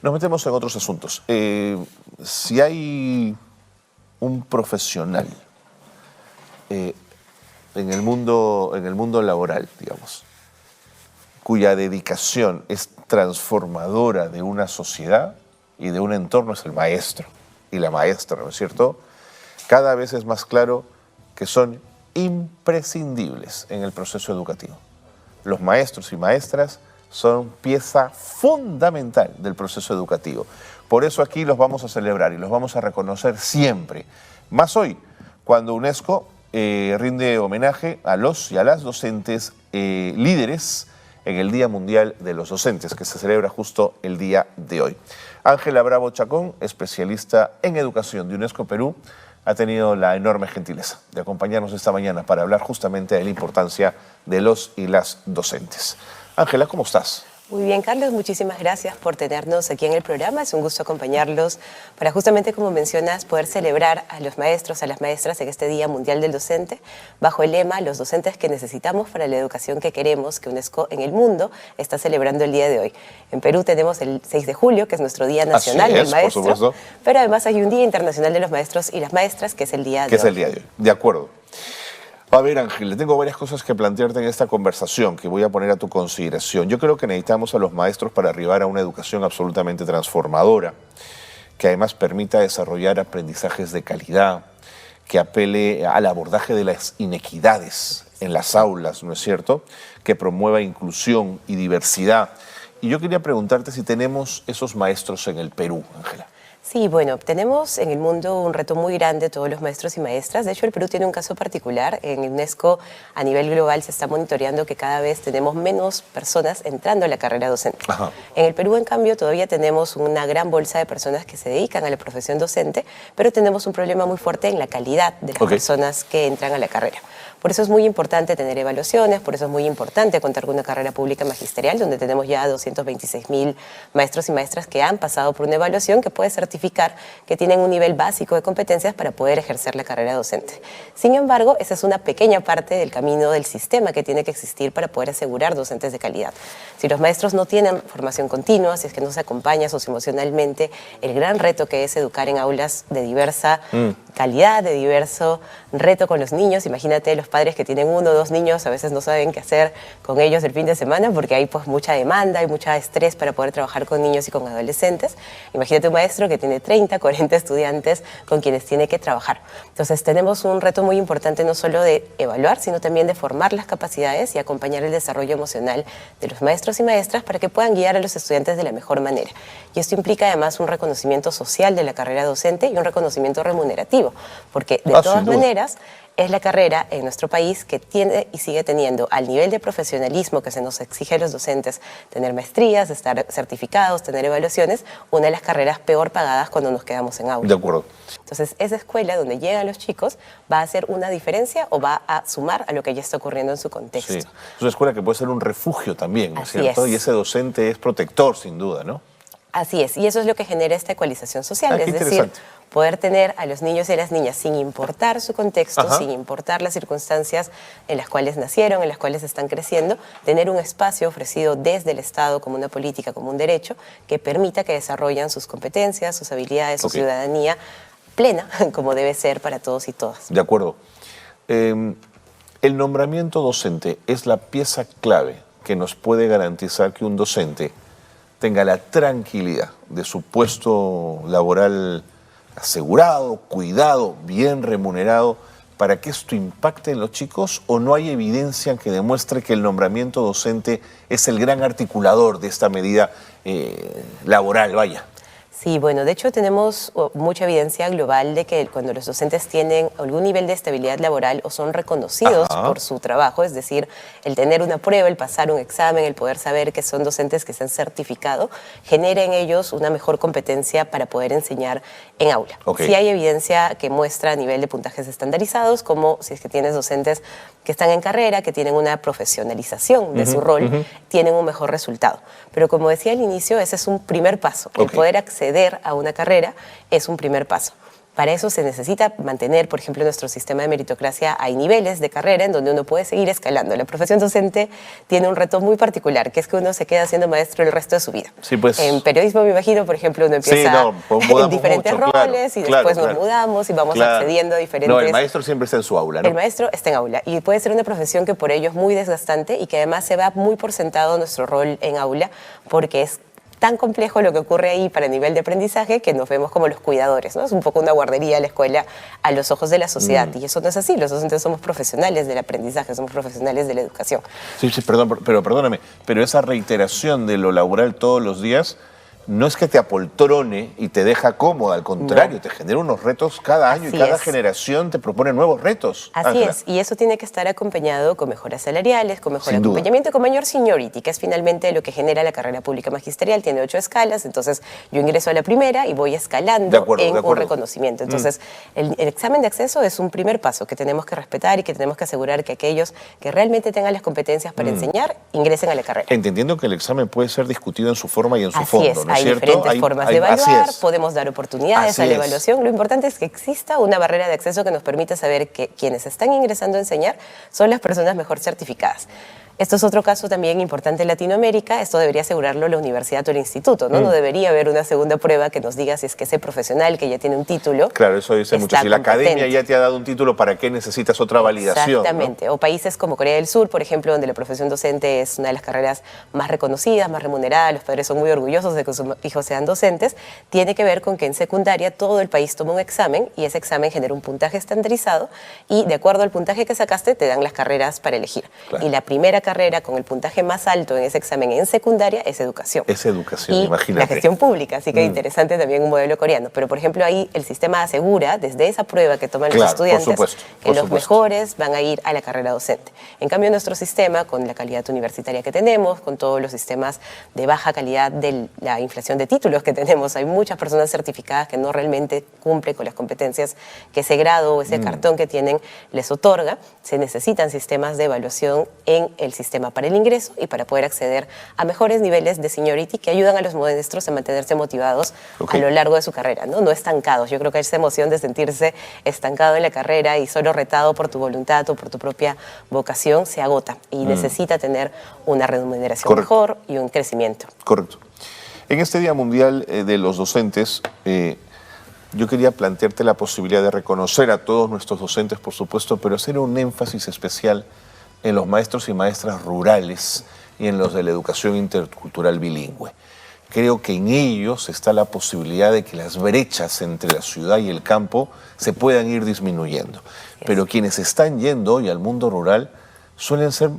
Nos metemos en otros asuntos. Si hay un profesional en el mundo laboral, digamos, cuya dedicación es transformadora de una sociedad y de un entorno, es el maestro y la maestra, ¿no es cierto? Cada vez es más claro que son imprescindibles en el proceso educativo. Los maestros y maestras son pieza fundamental del proceso educativo. Por eso aquí los vamos a celebrar y los vamos a reconocer siempre. Más hoy, cuando UNESCO rinde homenaje a los y a las docentes líderes en el Día Mundial de los Docentes, que se celebra justo el día de hoy. Ángela Bravo Chacón, especialista en educación de UNESCO Perú, ha tenido la enorme gentileza de acompañarnos esta mañana para hablar justamente de la importancia de los y las docentes. Ángela, ¿cómo estás? Muy bien, Carlos, muchísimas gracias por tenernos aquí en el programa. Es un gusto acompañarlos para justamente, como mencionas, poder celebrar a los maestros, a las maestras en este Día Mundial del Docente, bajo el lema "Los docentes que necesitamos para la educación que queremos", que UNESCO en el mundo está celebrando el día de hoy. En Perú tenemos el 6 de julio, que es nuestro Día Nacional del Maestro, por supuesto. Pero además hay un Día Internacional de los Maestros y las Maestras, que es el día de hoy. Que es el día de hoy, de acuerdo. A ver, Ángel, tengo varias cosas que plantearte en esta conversación que voy a poner a tu consideración. Yo creo que necesitamos a los maestros para arribar a una educación absolutamente transformadora, que además permita desarrollar aprendizajes de calidad, que apele al abordaje de las inequidades en las aulas, ¿no es cierto?, que promueva inclusión y diversidad. Y yo quería preguntarte si tenemos esos maestros en el Perú, Ángela. Sí, bueno, tenemos en el mundo un reto muy grande, todos los maestros y maestras. De hecho, el Perú tiene un caso particular. En UNESCO, a nivel global, se está monitoreando que cada vez tenemos menos personas entrando a la carrera docente. Ajá. En el Perú, en cambio, todavía tenemos una gran bolsa de personas que se dedican a la profesión docente, pero tenemos un problema muy fuerte en la calidad de las personas que entran a la carrera. Por eso es muy importante tener evaluaciones, por eso es muy importante contar con una carrera pública magisterial, donde tenemos ya 226.000 maestros y maestras que han pasado por una evaluación que puede certificar que tienen un nivel básico de competencias para poder ejercer la carrera docente. Sin embargo, esa es una pequeña parte del camino del sistema que tiene que existir para poder asegurar docentes de calidad. Si los maestros no tienen formación continua, si es que no se acompaña socioemocionalmente, el gran reto que es educar en aulas de diversa calidad, de diverso reto con los niños. Imagínate, los padres que tienen 1 o 2 niños a veces no saben qué hacer con ellos el fin de semana porque hay pues mucha demanda, hay mucho estrés para poder trabajar con niños y con adolescentes. Imagínate un maestro que tiene 30, 40 estudiantes con quienes tiene que trabajar. Entonces tenemos un reto muy importante no solo de evaluar, sino también de formar las capacidades y acompañar el desarrollo emocional de los maestros y maestras para que puedan guiar a los estudiantes de la mejor manera. Y esto implica además un reconocimiento social de la carrera docente y un reconocimiento remunerativo, porque de todas maneras es la carrera en nuestro país que tiene y sigue teniendo, al nivel de profesionalismo que se nos exige a los docentes, tener maestrías, estar certificados, tener evaluaciones, una de las carreras peor pagadas cuando nos quedamos en aula. De acuerdo. Entonces, esa escuela donde llegan los chicos va a hacer una diferencia o va a sumar a lo que ya está ocurriendo en su contexto. Sí. Es una escuela que puede ser un refugio también, ¿no es cierto? Y ese docente es protector, sin duda, ¿no? Así es, y eso es lo que genera esta ecualización social, es decir, poder tener a los niños y a las niñas sin importar su contexto, sin importar las circunstancias en las cuales nacieron, en las cuales están creciendo, tener un espacio ofrecido desde el Estado como una política, como un derecho, que permita que desarrollen sus competencias, sus habilidades, su ciudadanía plena, como debe ser para todos y todas. De acuerdo. El nombramiento docente es la pieza clave que nos puede garantizar que un docente tenga la tranquilidad de su puesto laboral asegurado, cuidado, bien remunerado, para que esto impacte en los chicos, o no hay evidencia que demuestre que el nombramiento docente es el gran articulador de esta medida laboral, vaya? Sí, bueno, de hecho tenemos mucha evidencia global de que cuando los docentes tienen algún nivel de estabilidad laboral o son reconocidos por su trabajo, es decir, el tener una prueba, el pasar un examen, el poder saber que son docentes que se han certificado, genera en ellos una mejor competencia para poder enseñar en aula. Sí hay evidencia que muestra a nivel de puntajes estandarizados, como si es que tienes docentes que están en carrera, que tienen una profesionalización de su rol, tienen un mejor resultado. Pero como decía al inicio, ese es un primer paso. El poder acceder a una carrera es un primer paso. Para eso se necesita mantener, por ejemplo, nuestro sistema de meritocracia. Hay niveles de carrera en donde uno puede seguir escalando. La profesión docente tiene un reto muy particular, que es que uno se queda siendo maestro el resto de su vida. Sí, pues. En periodismo, me imagino, por ejemplo, uno empieza en diferentes roles y después nos mudamos y vamos accediendo a diferentes... No, el maestro siempre está en su aula, ¿no? El maestro está en aula y puede ser una profesión que por ello es muy desgastante y que además se va muy por sentado nuestro rol en aula, porque es tan complejo lo que ocurre ahí para el nivel de aprendizaje que nos vemos como los cuidadores, ¿no? Es un poco una guardería la escuela a los ojos de la sociedad y eso no es así. Los docentes somos profesionales del aprendizaje, somos profesionales de la educación. Sí, perdón, pero perdóname, pero esa reiteración de lo laboral todos los días no es que te apoltrone y te deja cómoda, al contrario, te genera unos retos cada año y cada generación te propone nuevos retos. Así es, y eso tiene que estar acompañado con mejoras salariales, con mejor acompañamiento y con mayor seniority, que es finalmente lo que genera la carrera pública magisterial. Tiene 8 escalas, entonces yo ingreso a la primera y voy escalando en un reconocimiento. Entonces, el examen de acceso es un primer paso que tenemos que respetar y que tenemos que asegurar que aquellos que realmente tengan las competencias para enseñar ingresen a la carrera. Entendiendo que el examen puede ser discutido en su forma y en su fondo, ¿no? Hay diferentes formas de evaluar, podemos dar oportunidades a la evaluación. Lo importante es que exista una barrera de acceso que nos permita saber que quienes están ingresando a enseñar son las personas mejor certificadas. Esto es otro caso también importante en Latinoamérica. Esto debería asegurarlo la universidad o el instituto, ¿no? No debería haber una segunda prueba que nos diga si es que ese profesional que ya tiene un título. Claro, eso dice mucho. Si la academia ya te ha dado un título, ¿para qué necesitas otra validación? Exactamente. ¿No? O países como Corea del Sur, por ejemplo, donde la profesión docente es una de las carreras más reconocidas, más remuneradas. Los padres son muy orgullosos de que sus hijos sean docentes. Tiene que ver con que en secundaria todo el país toma un examen y ese examen genera un puntaje estandarizado y de acuerdo al puntaje que sacaste te dan las carreras para elegir. Claro. Y la primera carrera con el puntaje más alto en ese examen en secundaria es educación. Es educación, y imagínate. La gestión pública, así que interesante también un modelo coreano. Pero, por ejemplo, ahí el sistema asegura, desde esa prueba que toman los estudiantes, que los mejores van a ir a la carrera docente. En cambio, nuestro sistema, con la calidad universitaria que tenemos, con todos los sistemas de baja calidad de la inflación de títulos que tenemos, hay muchas personas certificadas que no realmente cumplen con las competencias que ese grado o ese cartón que tienen les otorga. Se necesitan sistemas de evaluación en el sistema para el ingreso y para poder acceder a mejores niveles de seniority que ayudan a los maestros a mantenerse motivados a lo largo de su carrera, ¿no? No estancados. Yo creo que esa emoción de sentirse estancado en la carrera y solo retado por tu voluntad o por tu propia vocación se agota y necesita tener una remuneración mejor y un crecimiento. Correcto. En este Día Mundial de los Docentes, yo quería plantearte la posibilidad de reconocer a todos nuestros docentes, por supuesto, pero hacer un énfasis especial en los maestros y maestras rurales y en los de la educación intercultural bilingüe. Creo que en ellos está la posibilidad de que las brechas entre la ciudad y el campo se puedan ir disminuyendo. Pero quienes están yendo hoy al mundo rural suelen ser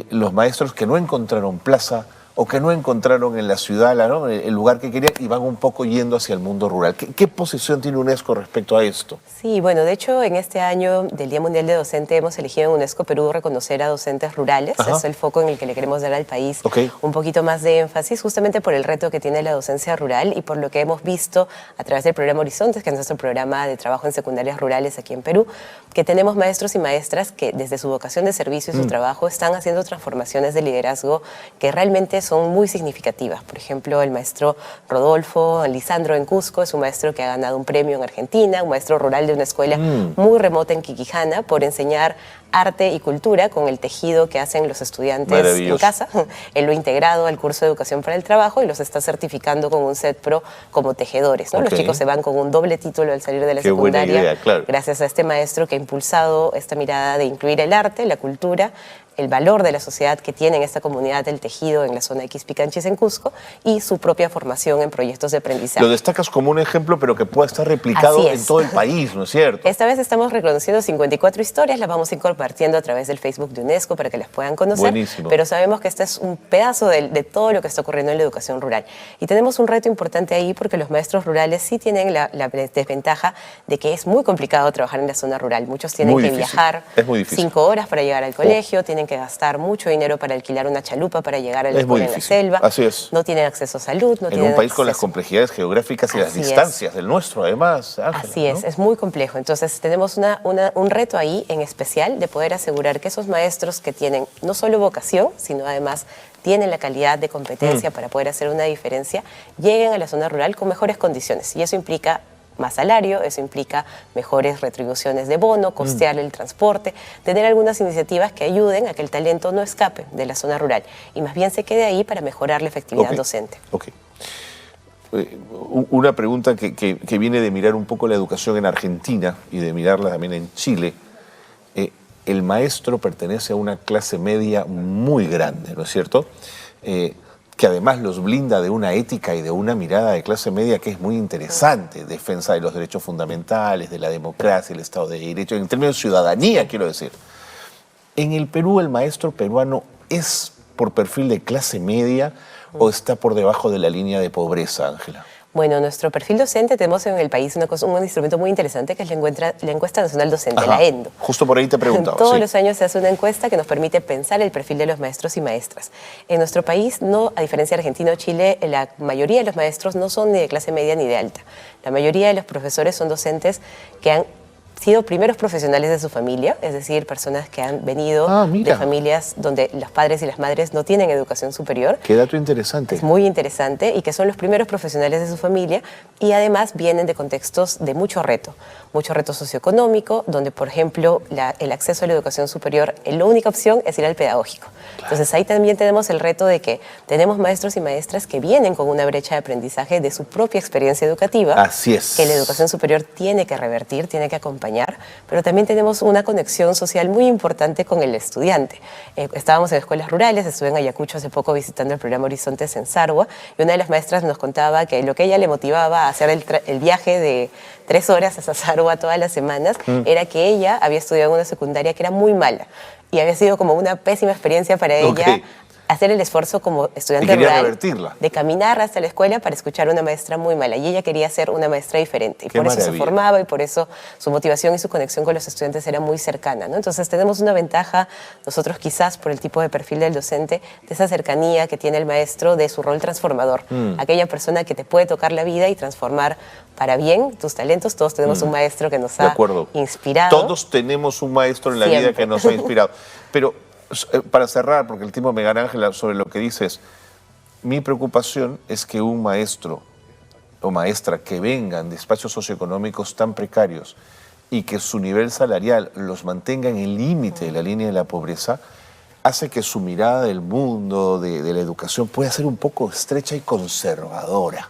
los maestros que no encontraron plaza o que no encontraron en la ciudad ¿no? el lugar que querían y van un poco yendo hacia el mundo rural. ¿Qué posición tiene UNESCO respecto a esto? Sí, bueno, de hecho, en este año del Día Mundial de Docente hemos elegido en UNESCO Perú reconocer a docentes rurales. Es el foco en el que le queremos dar al país un poquito más de énfasis, justamente por el reto que tiene la docencia rural y por lo que hemos visto a través del programa Horizontes, que es nuestro programa de trabajo en secundarias rurales aquí en Perú, que tenemos maestros y maestras que desde su vocación de servicio y su trabajo están haciendo transformaciones de liderazgo que realmente son muy significativas. Por ejemplo, el maestro Rodolfo Lisandro en Cusco es un maestro que ha ganado un premio en Argentina, un maestro rural de una escuela muy remota en Quiquijana por enseñar arte y cultura con el tejido que hacen los estudiantes en casa. Él lo ha integrado al curso de educación para el trabajo y los está certificando con un CET Pro como tejedores, ¿no? Los chicos se van con un doble título al salir de la secundaria, gracias a este maestro que ha impulsado esta mirada de incluir el arte, la cultura, el valor de la sociedad que tiene en esta comunidad del tejido en la zona de Quispicanchis en Cusco y su propia formación en proyectos de aprendizaje. Lo destacas como un ejemplo, pero que pueda estar replicado en todo el país, ¿no es cierto? Esta vez estamos reconociendo 54 historias, las vamos a ir compartiendo a través del Facebook de UNESCO para que las puedan conocer. Buenísimo. Pero sabemos que este es un pedazo de todo lo que está ocurriendo en la educación rural. Y tenemos un reto importante ahí porque los maestros rurales sí tienen la desventaja de que es muy complicado trabajar en la zona rural. Muchos tienen que viajar 5 horas para llegar al colegio, tienen que gastar mucho dinero para alquilar una chalupa para llegar a la escuela en la selva. Así es. No tienen acceso a salud. En un país con las complejidades geográficas y las distancias del nuestro, además. Ángela, así es muy complejo. Entonces tenemos un reto ahí en especial de poder asegurar que esos maestros que tienen no solo vocación, sino además tienen la calidad de competencia para poder hacer una diferencia, lleguen a la zona rural con mejores condiciones. Y eso implica más salario, eso implica mejores retribuciones de bono, costear el transporte, tener algunas iniciativas que ayuden a que el talento no escape de la zona rural y más bien se quede ahí para mejorar la efectividad docente. Ok. Una pregunta que viene de mirar un poco la educación en Argentina y de mirarla también en Chile. El maestro pertenece a una clase media muy grande, ¿no es cierto? Que además los blinda de una ética y de una mirada de clase media que es muy interesante, defensa de los derechos fundamentales, de la democracia, el Estado de Derecho, en términos de ciudadanía, quiero decir. En el Perú, ¿el maestro peruano es por perfil de clase media o está por debajo de la línea de pobreza, Ángela? Bueno, nuestro perfil docente tenemos en el país un instrumento muy interesante que es la encuesta nacional docente, la ENDO. Justo por ahí te preguntaba. Todos los años se hace una encuesta que nos permite pensar el perfil de los maestros y maestras. En nuestro país, no, a diferencia de Argentina o Chile, la mayoría de los maestros no son ni de clase media ni de alta. La mayoría de los profesores son docentes que han sido primeros profesionales de su familia, es decir, personas que han venido de familias donde los padres y las madres no tienen educación superior. Qué dato interesante. Es muy interesante y que son los primeros profesionales de su familia y además vienen de contextos de mucho reto socioeconómico, donde, por ejemplo, el acceso a la educación superior, la única opción es ir al pedagógico. Claro. Entonces ahí también tenemos el reto de que tenemos maestros y maestras que vienen con una brecha de aprendizaje de su propia experiencia educativa. Así es. Que la educación superior tiene que revertir, tiene que acompañar, pero también tenemos una conexión social muy importante con el estudiante. Estábamos en escuelas rurales, estuve en Ayacucho hace poco visitando el programa Horizontes en Sarua, y una de las maestras nos contaba que lo que ella le motivaba a hacer el viaje de 3 horas hasta Sarua todas las semanas era que ella había estudiado en una secundaria que era muy mala y había sido como una pésima experiencia para ella hacer el esfuerzo como estudiante rural de caminar hasta la escuela para escuchar a una maestra muy mala y ella quería ser una maestra diferente y por eso se formaba y por eso su motivación y su conexión con los estudiantes era muy cercana, ¿no? Entonces tenemos una ventaja nosotros quizás por el tipo de perfil del docente, de esa cercanía que tiene el maestro, de su rol transformador, aquella persona que te puede tocar la vida y transformar para bien tus talentos. Todos tenemos un maestro que nos ha inspirado. Todos tenemos un maestro en la vida que nos ha inspirado. Pero para cerrar, porque el tiempo me gana, Ángela, sobre lo que dices, mi preocupación es que un maestro o maestra que vengan de espacios socioeconómicos tan precarios y que su nivel salarial los mantenga en el límite de la línea de la pobreza, hace que su mirada del mundo, de la educación, pueda ser un poco estrecha y conservadora.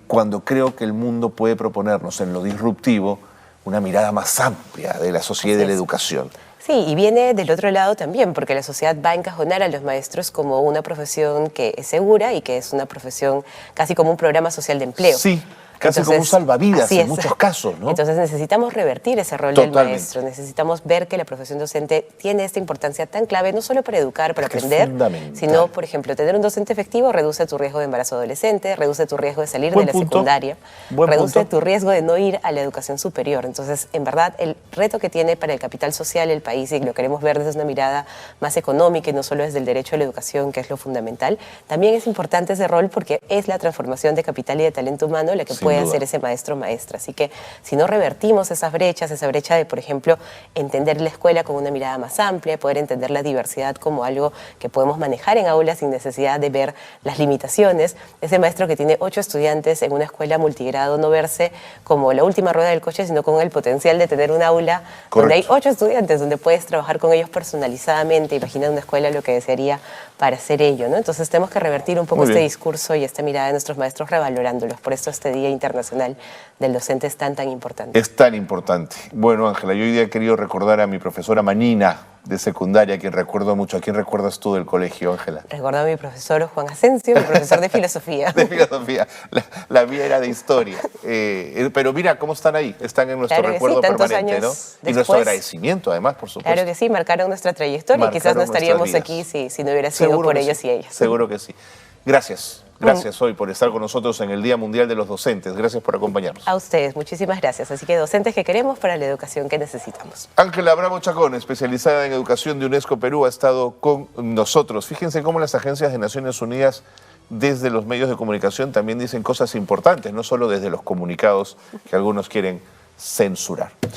Cuando creo que el mundo puede proponernos en lo disruptivo una mirada más amplia de la sociedad y de la educación. Sí, y viene del otro lado también, porque la sociedad va a encajonar a los maestros como una profesión que es segura y que es una profesión casi como un programa social de empleo. Sí, casi como un salvavidas en muchos casos, ¿no? Entonces necesitamos revertir ese rol del maestro, necesitamos ver que la profesión docente tiene esta importancia tan clave, no solo para educar, para aprender, sino, por ejemplo, tener un docente efectivo reduce tu riesgo de embarazo adolescente, reduce tu riesgo de salir de la secundaria, reduce tu riesgo de no ir a la educación superior. Entonces, en verdad, el reto que tiene para el capital social el país, y lo queremos ver desde una mirada más económica y no solo desde el derecho a la educación, que es lo fundamental, también es importante ese rol porque es la transformación de capital y de talento humano la que puede hacer ese maestro o maestra. Así que si no revertimos esas brechas, esa brecha de, por ejemplo, entender la escuela con una mirada más amplia, poder entender la diversidad como algo que podemos manejar en aulas sin necesidad de ver las limitaciones, ese maestro que tiene 8 estudiantes en una escuela multigrado, no verse como la última rueda del coche, sino con el potencial de tener un aula donde hay 8 estudiantes, donde puedes trabajar con ellos personalizadamente, imagina una escuela lo que desearía para hacer ello, ¿no? Entonces tenemos que revertir un poco este discurso y esta mirada de nuestros maestros revalorándolos. Por eso este Día Internacional del Docente es tan importante. Es tan importante. Bueno, Ángela, yo hoy día he querido recordar a mi profesora Manina de secundaria, a quien recuerdo mucho. ¿A quién recuerdas tú del colegio, Ángela? Recuerdo a mi profesor Juan Asensio, mi profesor de filosofía. De filosofía. La mía era de historia. Pero mira cómo están ahí. Están en nuestro recuerdo permanente, ¿no? Y nuestro agradecimiento, además, por supuesto. Claro que sí, marcaron nuestra trayectoria y quizás no estaríamos aquí si no hubiera sido por ellos y ellas. Seguro que sí. Gracias. Gracias hoy por estar con nosotros en el Día Mundial de los Docentes. Gracias por acompañarnos. A ustedes, muchísimas gracias. Así que docentes que queremos para la educación que necesitamos. Ángela Bravo Chacón, especializada en educación de UNESCO Perú, ha estado con nosotros. Fíjense cómo las agencias de Naciones Unidas desde los medios de comunicación también dicen cosas importantes, no solo desde los comunicados que algunos quieren censurar.